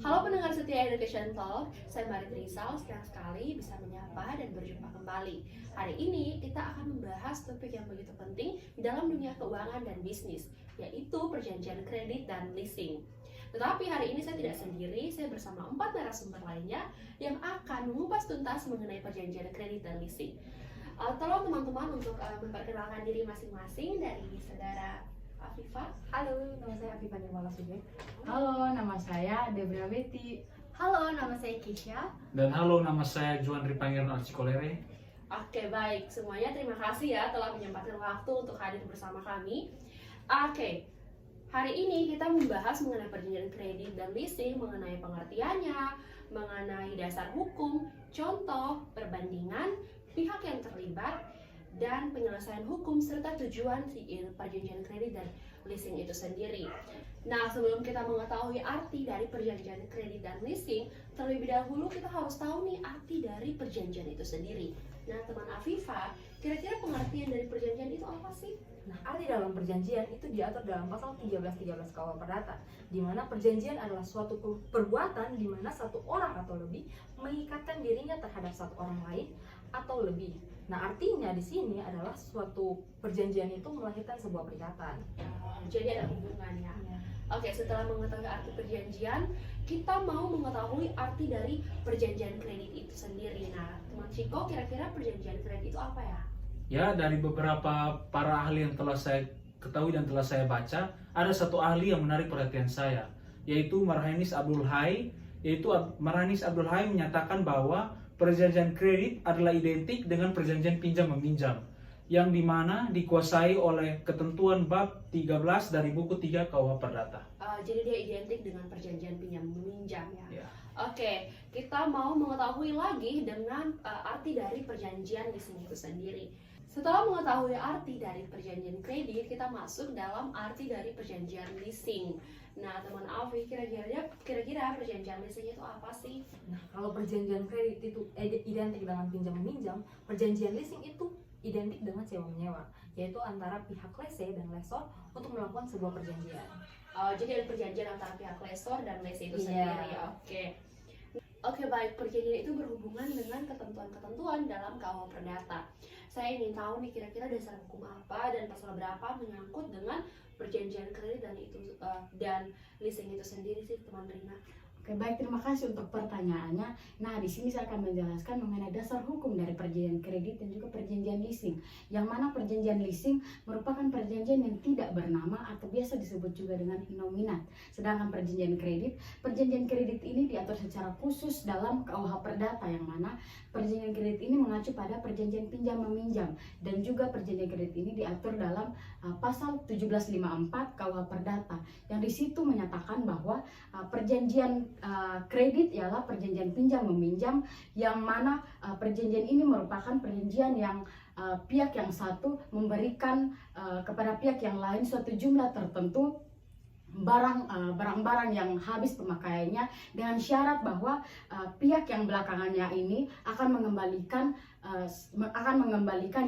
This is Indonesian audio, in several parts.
Halo pendengar setia Education Talk, saya Marit Rizal, senang sekali bisa menyapa dan berjumpa kembali. Hari ini kita akan membahas topik yang begitu penting di dalam dunia keuangan dan bisnis, yaitu perjanjian kredit dan leasing. Tetapi hari ini saya tidak sendiri, saya bersama 4 narasumber lainnya yang akan mengupas tuntas mengenai perjanjian kredit dan leasing. Tolong teman-teman untuk memperkenalkan diri masing-masing dari saudara Afifah. Halo, nama saya Afifah Nirmala Subek. Halo, nama saya Debra Betty. Halo, nama saya Kisha. Dan halo, nama saya Juan Ripangeran Arcikolere. Oke, baik. Semuanya terima kasih ya telah menyempatkan waktu untuk hadir bersama kami. Oke, hari ini kita membahas mengenai perjanjian kredit dan leasing, mengenai pengertiannya, mengenai dasar hukum, contoh, perbandingan, pihak yang terlibat, dan penyelesaian hukum serta tujuan perjanjian kredit dan leasing itu sendiri. Nah, sebelum kita mengetahui arti dari perjanjian kredit dan leasing, terlebih dahulu kita harus tahu nih arti dari perjanjian itu sendiri. Nah, teman Afifah, kira-kira pengertian dari perjanjian itu apa sih? Nah, arti dalam perjanjian itu diatur dalam pasal 1313 KUH Perdata, di mana perjanjian adalah suatu perbuatan di mana satu orang atau lebih mengikatkan dirinya terhadap satu orang lain atau lebih. Nah, artinya di sini adalah suatu perjanjian itu melahirkan sebuah perikatan. Jadi ada hubungannya. Oke, setelah mengetahui arti perjanjian, kita mau mengetahui arti dari perjanjian kredit itu sendiri. Nah, teman Ciko, kira-kira perjanjian kredit itu apa ya? Ya, dari beberapa para ahli yang telah saya ketahui dan telah saya baca, ada satu ahli yang menarik perhatian saya, yaitu Marhanis Abdul Hai. Marhanis Abdul Hai menyatakan bahwa perjanjian kredit adalah identik dengan perjanjian pinjam-meminjam, yang dimana dikuasai oleh ketentuan bab 13 dari buku 3 KUH Perdata. Jadi dia identik dengan perjanjian pinjam-meminjam ya? Ya. Oke, kita mau mengetahui lagi dengan arti dari perjanjian leasing itu sendiri. Setelah mengetahui arti dari perjanjian kredit, kita masuk dalam arti dari perjanjian leasing. Nah, teman Afi, kira-kira perjanjian leasing itu apa sih? Nah, kalau perjanjian kredit itu identik dengan pinjam-meminjam, perjanjian leasing itu identik dengan sewa-menyewa, yaitu antara pihak lese dan lesor untuk melakukan sebuah perjanjian. Jadi ada perjanjian antara pihak lesor dan lese itu Iya. sendiri. Oke, baik. Perjanjian itu berhubungan dengan ketentuan-ketentuan dalam KUH Perdata. Saya ingin tahu nih kira-kira dasar hukum apa dan pasal berapa menyangkut dengan perjanjian kredit dan leasing itu sendiri sih, teman Rina. Oke, baik, terima kasih untuk pertanyaannya. Nah, di sini saya akan menjelaskan mengenai dasar hukum dari perjanjian kredit dan juga perjanjian leasing. Yang mana perjanjian leasing merupakan perjanjian yang tidak bernama atau biasa disebut juga dengan nominat. Sedangkan perjanjian kredit ini diatur secara khusus dalam KUH Perdata, yang mana perjanjian kredit ini mengacu pada perjanjian pinjam-meminjam, dan juga perjanjian kredit ini diatur dalam pasal 1754 KUH Perdata, yang di situ menyatakan bahwa perjanjian kredit ialah perjanjian pinjam-meminjam, yang mana perjanjian ini merupakan perjanjian yang pihak yang satu memberikan kepada pihak yang lain suatu jumlah tertentu barang-barang yang habis pemakaiannya, dengan syarat bahwa pihak yang belakangannya ini akan mengembalikan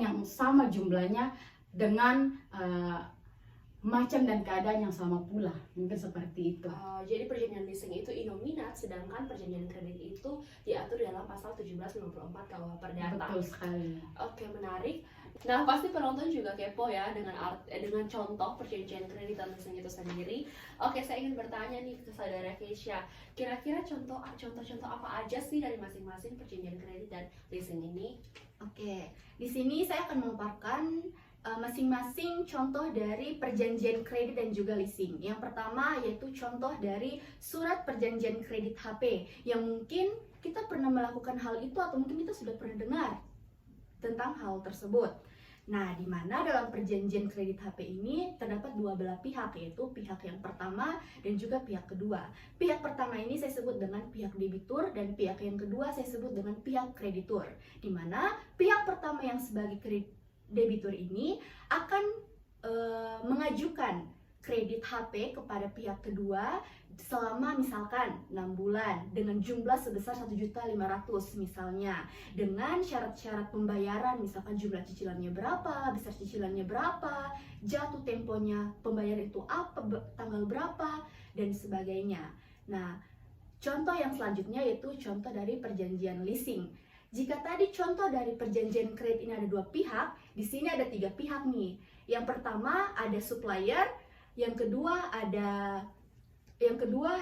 yang sama jumlahnya dengan macam dan keadaan yang sama pula, mungkin seperti itu. Jadi perjanjian leasing itu inominat, sedangkan perjanjian kredit itu diatur dalam pasal 1754 KUH Perdata. Betul sekali. Oke, menarik. Nah, pasti penonton juga kepo ya dengan contoh perjanjian kredit dan leasing itu sendiri. Oke, saya ingin bertanya nih ke saudara Keisha, kira-kira contoh-contoh apa aja sih dari masing-masing perjanjian kredit dan leasing ini? Oke, di sini saya akan memaparkan masing-masing contoh dari perjanjian kredit dan juga leasing. Yang pertama yaitu contoh dari surat perjanjian kredit HP, yang mungkin kita pernah melakukan hal itu atau mungkin kita sudah pernah dengar tentang hal tersebut. Nah, di mana dalam perjanjian kredit HP ini terdapat dua belah pihak, yaitu pihak yang pertama dan juga pihak kedua. Pihak pertama ini saya sebut dengan pihak debitur, dan pihak yang kedua saya sebut dengan pihak kreditur. Di mana pihak pertama yang sebagai debitur ini akan mengajukan kredit HP kepada pihak kedua selama misalkan 6 bulan dengan jumlah sebesar 1.500.000 misalnya, dengan syarat-syarat pembayaran, misalkan jumlah cicilannya berapa, besar cicilannya berapa, jatuh temponya pembayaran itu apa, tanggal berapa, dan sebagainya. Nah, Contoh yang selanjutnya yaitu contoh dari perjanjian leasing. Jika tadi contoh dari perjanjian kredit ini ada dua pihak, di sini ada tiga pihak nih. Yang pertama ada supplier, yang kedua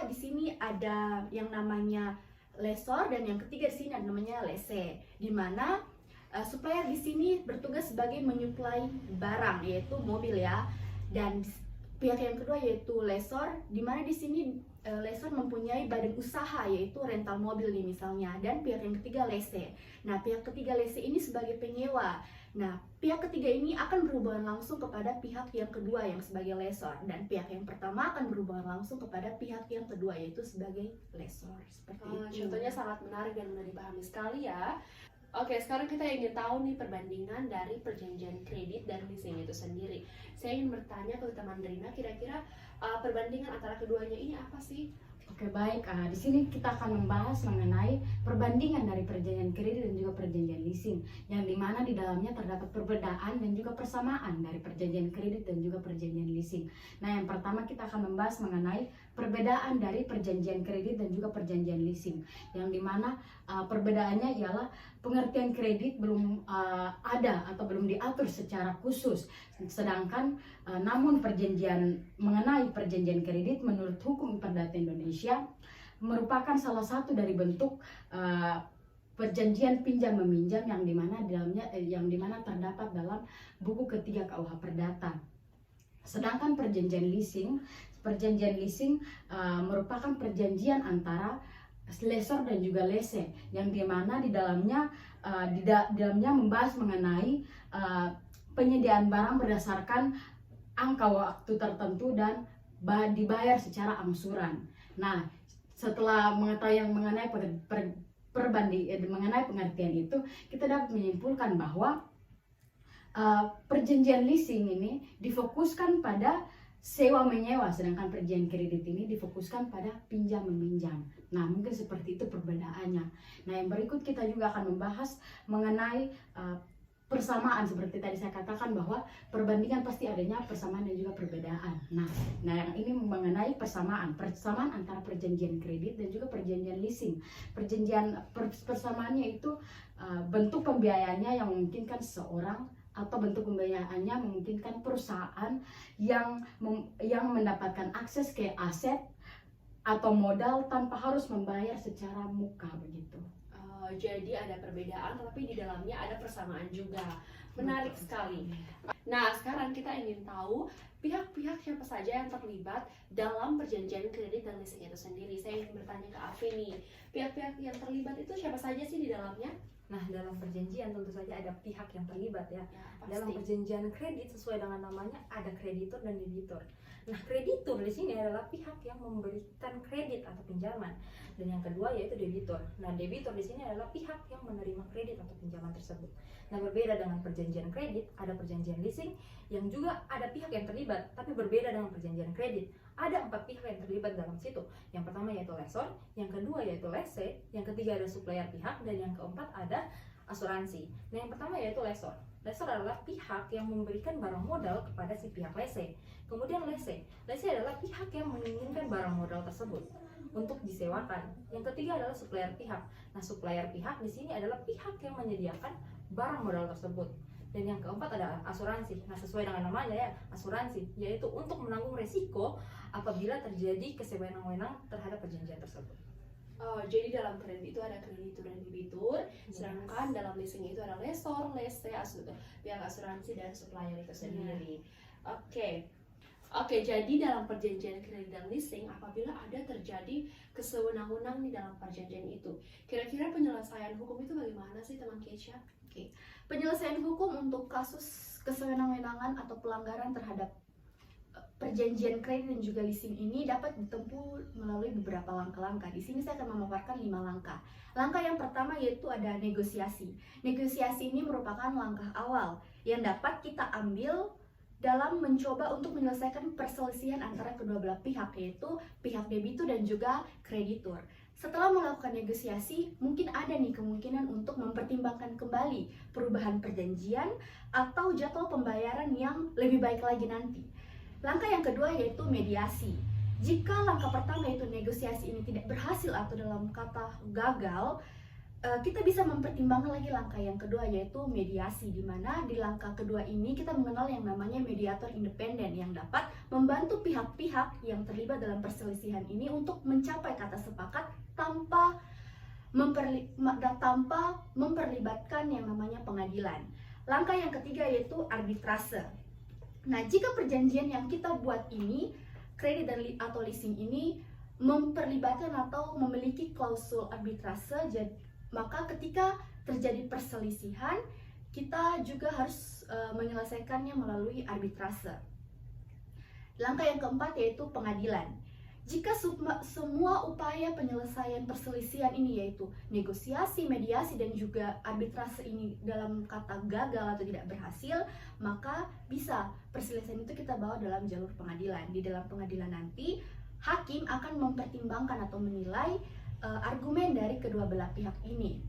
di sini ada yang namanya lessor, dan yang ketiga di sini ada namanya lessee. Di mana supplier di sini bertugas sebagai menyuplai barang yaitu mobil ya. Dan pihak yang kedua yaitu lessor, di mana di sini lessor mempunyai badan usaha yaitu rental mobil nih misalnya, dan pihak yang ketiga lessee. Nah, pihak ketiga lessee ini sebagai penyewa. Nah, pihak ketiga ini akan berhubungan langsung kepada pihak yang kedua yang sebagai lessor, dan pihak yang pertama akan berhubungan langsung kepada pihak yang kedua yaitu sebagai lessor. Seperti itu. Contohnya sangat menarik dan mudah dipahami sekali ya. Oke, sekarang kita ingin tahu nih perbandingan dari perjanjian kredit dan leasing itu sendiri. Saya ingin bertanya ke teman Rina, kira-kira perbandingan antara keduanya ini apa sih? Oke, baik. Di sini kita akan membahas mengenai perbandingan dari perjanjian kredit dan juga perjanjian leasing, yang dimana di dalamnya terdapat perbedaan dan juga persamaan dari perjanjian kredit dan juga perjanjian leasing. Nah, yang pertama kita akan membahas mengenai perbedaan dari perjanjian kredit dan juga perjanjian leasing, yang dimana perbedaannya ialah pengertian kredit belum ada atau belum diatur secara khusus, sedangkan namun mengenai perjanjian kredit menurut hukum perdata Indonesia merupakan salah satu dari bentuk perjanjian pinjam meminjam yang dimana terdapat dalam buku ketiga KUH Perdata. Sedangkan perjanjian leasing merupakan perjanjian antara lessor dan juga lessee, yang dimana di dalamnya membahas mengenai penyediaan barang berdasarkan angka waktu tertentu dan dibayar secara angsuran. Nah, setelah mengetahui mengenai mengenai pengertian itu, kita dapat menyimpulkan bahwa perjanjian leasing ini difokuskan pada sewa menyewa, sedangkan perjanjian kredit ini difokuskan pada pinjam meminjam. Nah, mungkin seperti itu perbedaannya. Nah, yang berikut kita juga akan membahas mengenai persamaan. Seperti tadi saya katakan bahwa perbandingan pasti adanya persamaan dan juga perbedaan. Nah yang ini mengenai persamaan antara perjanjian kredit dan juga perjanjian leasing. Persamaannya itu bentuk pembiayaannya yang memungkinkan seseorang, atau bentuk pembayarannya memungkinkan perusahaan yang mendapatkan akses ke aset atau modal tanpa harus membayar secara muka begitu. Jadi ada perbedaan tapi di dalamnya ada persamaan juga. Menarik sekali. Nah, sekarang kita ingin tahu pihak-pihak siapa saja yang terlibat dalam perjanjian kredit dan leasing itu sendiri. Saya ingin bertanya ke Afi nih, pihak-pihak yang terlibat itu siapa saja sih di dalamnya? Nah, dalam perjanjian tentu saja ada pihak yang terlibat ya. Pasti. Dalam perjanjian kredit sesuai dengan namanya ada kreditur dan debitur. Nah, kreditur di sini adalah pihak yang memberikan kredit atau pinjaman, dan yang kedua yaitu debitur. Nah, debitur di sini adalah pihak yang menerima kredit atau pinjaman tersebut. Nah, berbeda dengan perjanjian kredit, ada perjanjian leasing yang juga ada pihak yang terlibat, tapi berbeda dengan perjanjian kredit. Ada 4 pihak yang terlibat dalam situ. Yang pertama yaitu lessor, yang kedua yaitu lessee, yang ketiga ada supplier pihak, dan yang keempat ada asuransi. Nah, yang pertama yaitu lessor. Lessor adalah pihak yang memberikan barang modal kepada si pihak lessee. Kemudian lessee adalah pihak yang menginginkan barang modal tersebut untuk disewakan. Yang ketiga adalah supplier pihak. Nah, supplier pihak di sini adalah pihak yang menyediakan barang modal tersebut. Dan yang keempat ada asuransi. Nah, sesuai dengan namanya ya, asuransi, yaitu untuk menanggung resiko apabila terjadi kesewenang-wenang terhadap perjanjian tersebut. Jadi dalam kredit itu ada kreditur dan debitur, sedangkan dalam leasing itu ada lessor, lessee, pihak asuransi dan supplier itu sendiri. Oke, jadi dalam perjanjian kredit dan leasing, apabila ada terjadi kesewenang-wenang di dalam perjanjian itu, kira-kira penyelesaian hukum itu bagaimana sih teman Keisha? Penyelesaian hukum untuk kasus kesewenang-wenangan atau pelanggaran terhadap perjanjian kredit dan juga leasing ini dapat ditempuh melalui beberapa langkah-langkah. Di sini saya akan memaparkan 5 langkah. Langkah yang pertama yaitu ada negosiasi. Negosiasi ini merupakan langkah awal yang dapat kita ambil dalam mencoba untuk menyelesaikan perselisihan antara kedua belah pihak, yaitu pihak debitur dan juga kreditur. Setelah melakukan negosiasi, mungkin ada nih kemungkinan untuk mempertimbangkan kembali perubahan perjanjian atau jadwal pembayaran yang lebih baik lagi nanti. Langkah yang kedua yaitu mediasi. Jika langkah pertama yaitu negosiasi ini tidak berhasil atau dalam kata gagal, kita bisa mempertimbangkan lagi langkah yang kedua yaitu mediasi, di mana di langkah kedua ini kita mengenal yang namanya mediator independen yang dapat membantu pihak-pihak yang terlibat dalam perselisihan ini untuk mencapai kata sepakat tanpa memperlibatkan yang namanya pengadilan. Langkah yang ketiga yaitu arbitrase. Nah, jika perjanjian yang kita buat ini, kredit dan atau leasing ini memperlibatkan atau memiliki klausul arbitrase, maka ketika terjadi perselisihan, kita juga harus menyelesaikannya melalui arbitrase. Langkah yang keempat yaitu pengadilan. Jika semua upaya penyelesaian perselisihan ini yaitu negosiasi, mediasi, dan juga arbitrase ini dalam kata gagal atau tidak berhasil, maka bisa perselisihan itu kita bawa dalam jalur pengadilan. Di dalam pengadilan nanti, hakim akan mempertimbangkan atau menilai argumen dari kedua belah pihak ini.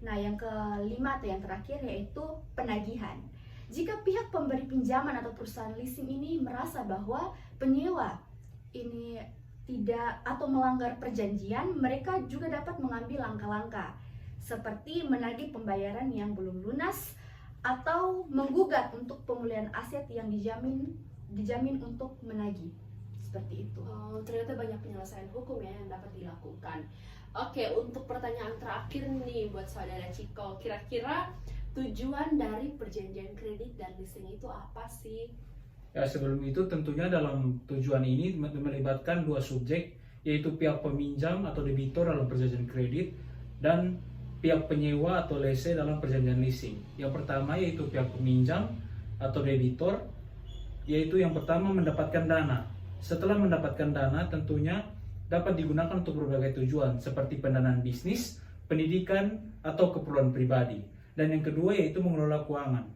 Nah, yang kelima atau yang terakhir yaitu penagihan. Jika pihak pemberi pinjaman atau perusahaan leasing ini merasa bahwa penyewa ini tidak atau melanggar perjanjian, mereka juga dapat mengambil langkah-langkah seperti menagih pembayaran yang belum lunas atau menggugat untuk pemulihan aset yang dijamin untuk menagih. Seperti itu. Oh, ternyata banyak penyelesaian hukum ya yang dapat dilakukan. Oke, untuk pertanyaan terakhir nih buat saudara Ciko, kira-kira tujuan dari perjanjian kredit dan leasing itu apa sih? Ya, sebelum itu tentunya dalam tujuan ini melibatkan dua subjek, yaitu pihak peminjam atau debitor dalam perjanjian kredit dan pihak penyewa atau lese dalam perjanjian leasing. Yang pertama yaitu pihak peminjam atau debitor, yaitu yang pertama mendapatkan dana. Setelah mendapatkan dana tentunya dapat digunakan untuk berbagai tujuan seperti pendanaan bisnis, pendidikan, atau keperluan pribadi. Dan yang kedua yaitu mengelola keuangan.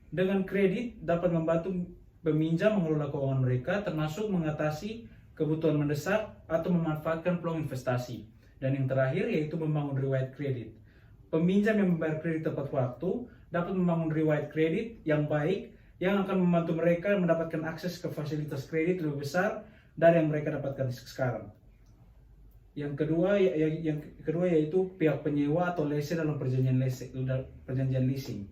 Dengan kredit dapat membantu peminjam mengelola keuangan mereka termasuk mengatasi kebutuhan mendesak atau memanfaatkan peluang investasi. Dan yang terakhir yaitu membangun riwayat kredit. Peminjam yang membayar kredit tepat waktu dapat membangun riwayat kredit yang baik yang akan membantu mereka mendapatkan akses ke fasilitas kredit lebih besar dari yang mereka dapatkan sekarang. Yang kedua yaitu pihak penyewa atau lese dalam perjanjian leasing.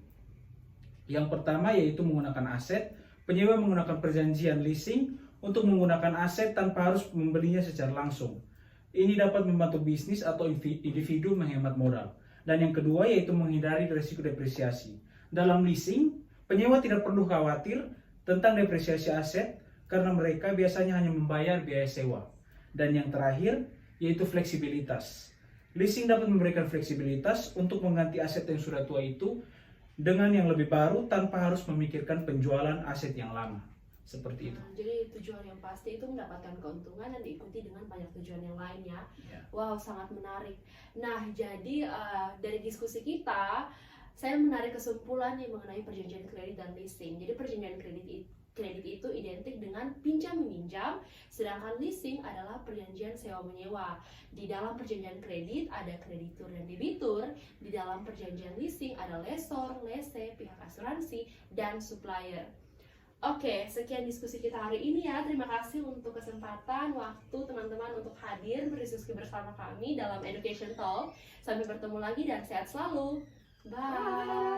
Yang pertama yaitu menggunakan aset. Penyewa menggunakan perjanjian leasing untuk menggunakan aset tanpa harus membelinya secara langsung. Ini dapat membantu bisnis atau individu menghemat modal. Dan yang kedua yaitu menghindari risiko depresiasi. Dalam leasing, penyewa tidak perlu khawatir tentang depresiasi aset karena mereka biasanya hanya membayar biaya sewa. Dan yang terakhir yaitu fleksibilitas. Leasing dapat memberikan fleksibilitas untuk mengganti aset yang sudah tua itu dengan yang lebih baru tanpa harus memikirkan penjualan aset yang lama. Seperti itu. Nah, jadi tujuan yang pasti itu mendapatkan keuntungan dan diikuti dengan banyak tujuan yang lainnya. Ya. Wow, sangat menarik. Nah, jadi dari diskusi kita, saya menarik kesimpulan nih mengenai perjanjian kredit dan leasing. Jadi perjanjian kredit itu identik dengan pinjam-meminjam, sedangkan leasing adalah perjanjian sewa-menyewa. Di dalam perjanjian kredit ada kreditur dan debitur, di dalam perjanjian leasing ada lesor, lese, pihak asuransi, dan supplier. Oke, sekian diskusi kita hari ini ya. Terima kasih untuk kesempatan, waktu teman-teman untuk hadir berdiskusi bersama kami dalam Education Talk. Sampai bertemu lagi dan sehat selalu. Bye.